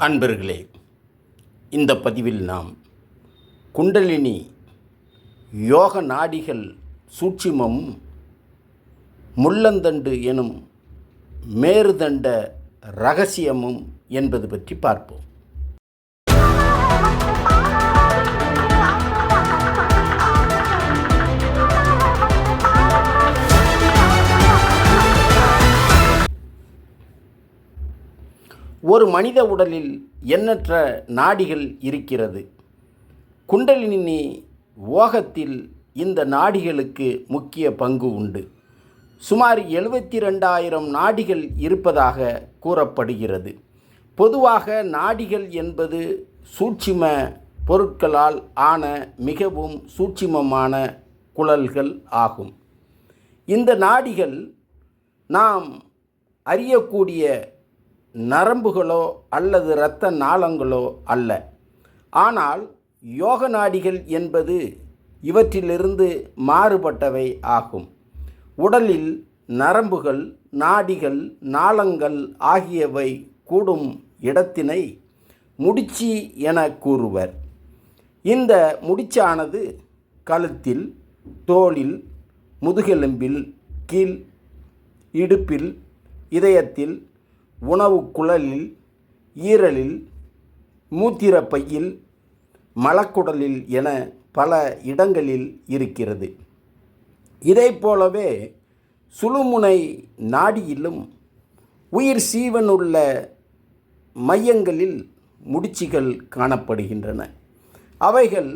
அன்பர்களே, இந்த பதிவில் நாம் குண்டலினி யோக நாடிகள் சூட்சுமமும் முள்ளந்தண்டு எனும் மேருதண்ட இரகசியமும் என்பது பற்றி பார்ப்போம். ஒரு மனித உடலில் எண்ணற்ற நாடிகள் இருக்கிறது. குண்டலினி யோகத்தில் இந்த நாடிகளுக்கு முக்கிய பங்கு உண்டு. சுமார் 72,000 நாடிகள் இருப்பதாக கூறப்படுகிறது. பொதுவாக நாடிகள் என்பது சூட்சும பொருட்களால் ஆன மிகவும் சூட்சுமமான குழல்கள் ஆகும். இந்த நாடிகள் நாம் அறியக்கூடிய நரம்புகளோ அல்லது இரத்த நாளங்களோ அல்ல. ஆனால் யோக நாடிகள் என்பது இவற்றிலிருந்து மாறுபட்டவை ஆகும். உடலில் நரம்புகள், நாடிகள், நாளங்கள் ஆகியவை கூடும் இடத்தினை முடிச்சு என கூறுவர். இந்த முடிச்சானது கழுத்தில், தோளில், முதுகெலும்பில், கீழ் இடுப்பில், இதயத்தில், உணவு குழலில், ஈரலில், மூத்திரப்பையில், மலக்குடலில் என பல இடங்களில் இருக்கிறது. இதைப்போலவே சுழுமுனை நாடியிலும் உயிர் சீவனுள்ள மையங்களில் முடிச்சுகள் காணப்படுகின்றன. அவைகள்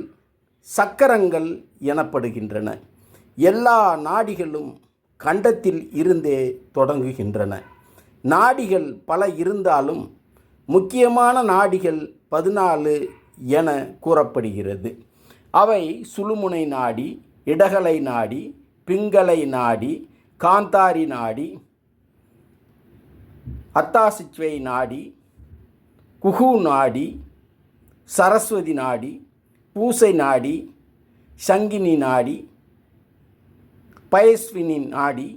சக்கரங்கள் எனப்படுகின்றன. எல்லா நாடிகளும் கண்டத்தில் இருந்தே தொடங்குகின்றன. நாடிகள் பல இருந்தாலும் முக்கியமான நாடிகள் 14 என கூறப்படுகிறது. அவை சுழுமுனை நாடி, இடகலை நாடி, பிங்களை நாடி, காந்தாரி நாடி, அத்தாசிச்வை நாடி, குஹு நாடி, சரஸ்வதி நாடி, பூசை நாடி, சங்கினி நாடி, பயஸ்வினி நாடி,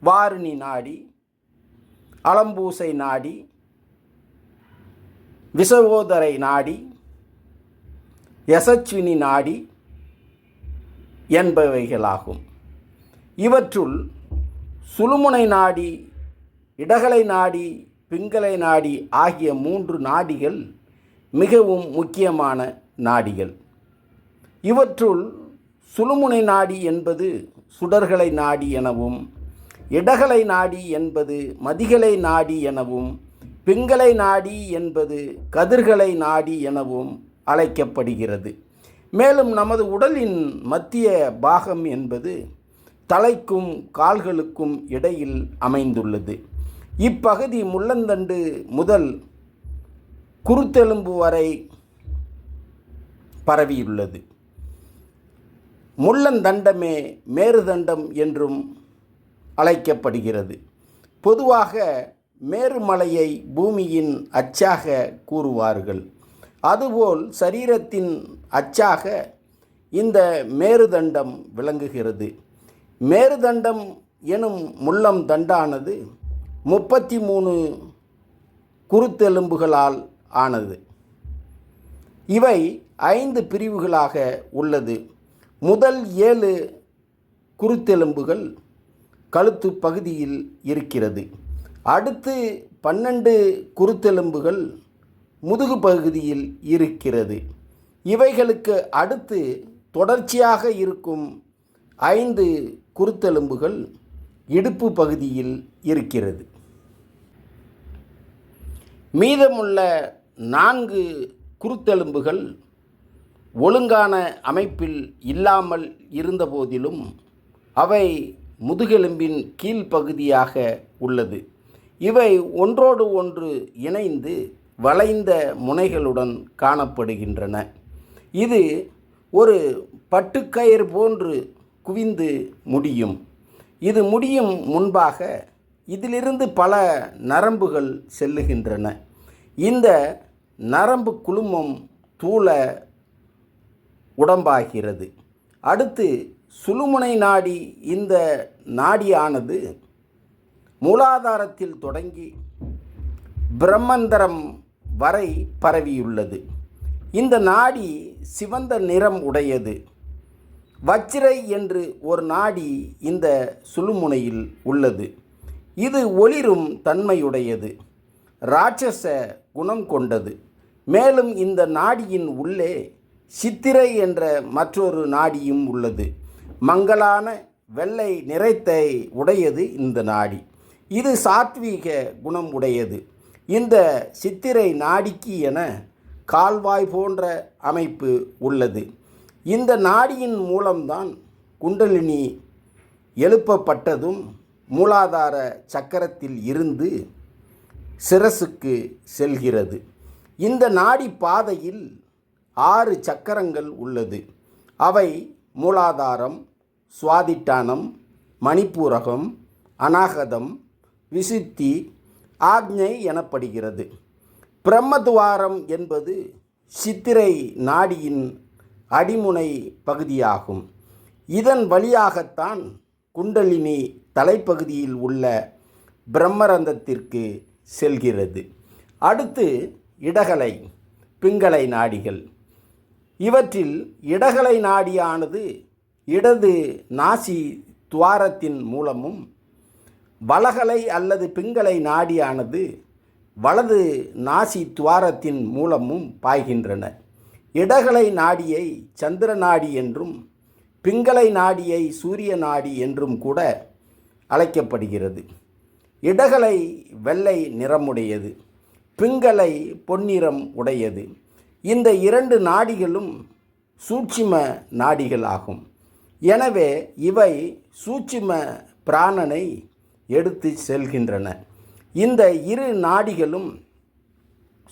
வாருணி நாடி, அலம்பூசை நாடி, விசவோதரை நாடி, யசஸ்வினி நாடி என்பவைகளாகும். இவற்றுள் சுழுமுனை நாடி, இடகலை நாடி, பிங்களை நாடி ஆகிய 3 நாடிகள் மிகவும் முக்கியமான நாடிகள். இவற்றுள் சுழுமுனை நாடி என்பது சுடர்களை நாடி எனவும், இடகலை நாடி என்பது மதிகளை நாடி எனவும், பிங்களை நாடி என்பது கதிர்களை நாடி எனவும் அழைக்கப்படுகிறது. மேலும் நமது உடலின் மத்திய பாகம் என்பது தலைக்கும் கால்களுக்கும் இடையில் அமைந்துள்ளது. இப்பகுதி முள்ளந்தண்டு முதல் குருத்தெலும்பு வரை பரவியுள்ளது. முள்ளந்தண்டமே மேருதண்டம் என்றும் அழைக்கப்படுகிறது. பொதுவாக மேருமலையை பூமியின் அச்சாக கூறுவார்கள். அதுபோல் சரீரத்தின் அச்சாக இந்த மேருதண்டம் விளங்குகிறது. மேருதண்டம் எனும் முள்ளம் தண்டானது 33 குருத்தெலும்புகளால் ஆனது. இவை 5 பிரிவுகளாக உள்ளது. முதல் 7 குருத்தெலும்புகள் கழுத்து பகுதியில் இருக்கிறது. அடுத்து 12 குருத்தெலும்புகள் முதுகு பகுதியில் இருக்கிறது. இவைகளுக்கு அடுத்து தொடர்ச்சியாக இருக்கும் 5 குருத்தெலும்புகள் இடுப்பு பகுதியில் இருக்கிறது. மீதமுள்ள 4 குருத்தெலும்புகள் ஒழுங்கான அமைப்பில் இல்லாமல் இருந்தபோதிலும் அவை முதுகெலும்பின் கீழ்ப்பகுதியாக உள்ளது. இவை ஒன்றோடு ஒன்று இணைந்து வளைந்த முனைகளுடன் காணப்படுகின்றன. இது ஒரு பட்டுக்கயிறு போன்று குவிந்து முடியும். இது முடியும் முன்பாக இதிலிருந்து பல நரம்புகள் செல்லுகின்றன. இந்த நரம்பு குழுமம் தூள உடம்பாகிறது. அடுத்து சுழுமுனை நாடி. இந்த நாடியானது மூலாதாரத்தில் தொடங்கி பிரம்மந்தரம் வரை பரவியுள்ளது. இந்த நாடி சிவந்த நிறம் உடையது. வச்சிரை என்று ஒரு நாடி இந்த சுழுமுனையில் உள்ளது. இது ஒளிரும் தன்மையுடையது, இராட்சச குணம் கொண்டது. மேலும் இந்த நாடியின் உள்ளே சித்திரை என்ற மற்றொரு நாடியும் உள்ளது. மங்கலான வெள்ளை நிறத்தை உடையது இந்த நாடி. இது சாத்வீக குணம் உடையது. இந்த சித்திரை நாடிக்கு என கால்வாய் போன்ற அமைப்பு உள்ளது. இந்த நாடியின் மூலம்தான் குண்டலினி எழுப்பப்பட்டதும் மூலாதார சக்கரத்தில் இருந்து சிரசுக்கு செல்கிறது. இந்த நாடி பாதையில் 6 சக்கரங்கள் உள்ளது. அவை மூலாதாரம், சுவாதிட்டானம், மணிப்பூரகம், அநாகதம், விசுத்தி, ஆக்ஞை எனப்படுகிறது. பிரம்மதுவாரம் என்பது சித்திரை நாடியின் அடிமுனை பகுதியாகும். இதன் வழியாகத்தான் குண்டலினி தலைப்பகுதியில் உள்ள பிரம்மரந்தத்திற்கு செல்கிறது. அடுத்து இடகலை, பிங்களை நாடிகள். இவற்றில் இடகலை நாடியானது இடது நாசி துவாரத்தின் மூலமும், வலகலை அல்லது பிங்களை நாடியானது வலது நாசி துவாரத்தின் மூலமும் பாய்கின்றன. இடகலை நாடியை சந்திர நாடி என்றும் பிங்களை நாடியை சூரிய நாடி என்றும் கூட அழைக்கப்படுகிறது. இடகலை வெள்ளை நிறமுடையது, பிங்களை பொன்னிறம் உடையது. இந்த 2 நாடிகளும் சூட்சும நாடிகளாகும். எனவே இவை சூட்சும பிராணனை எடுத்து செல்கின்றன. இந்த 2 நாடிகளும்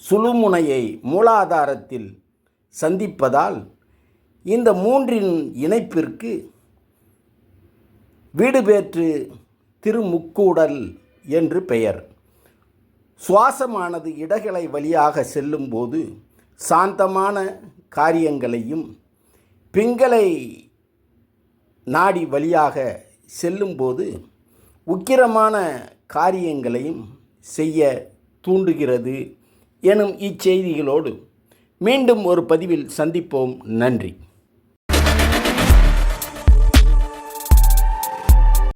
சுழுமுனையை மூலாதாரத்தில் சந்திப்பதால் இந்த 3இன் இணைப்பிற்கு வீடுபேற்று திருமுக்கூடல் என்று பெயர். சுவாசமானது இடகலை வழியாக செல்லும்போது சாந்தமான காரியங்களையும், பிங்களை நாடி வழியாக செல்லும்போது உக்கிரமான காரியங்களையும் செய்ய தூண்டுகிறது எனும் இச்செய்திகளோடு மீண்டும் ஒரு பதிவில் சந்திப்போம். நன்றி.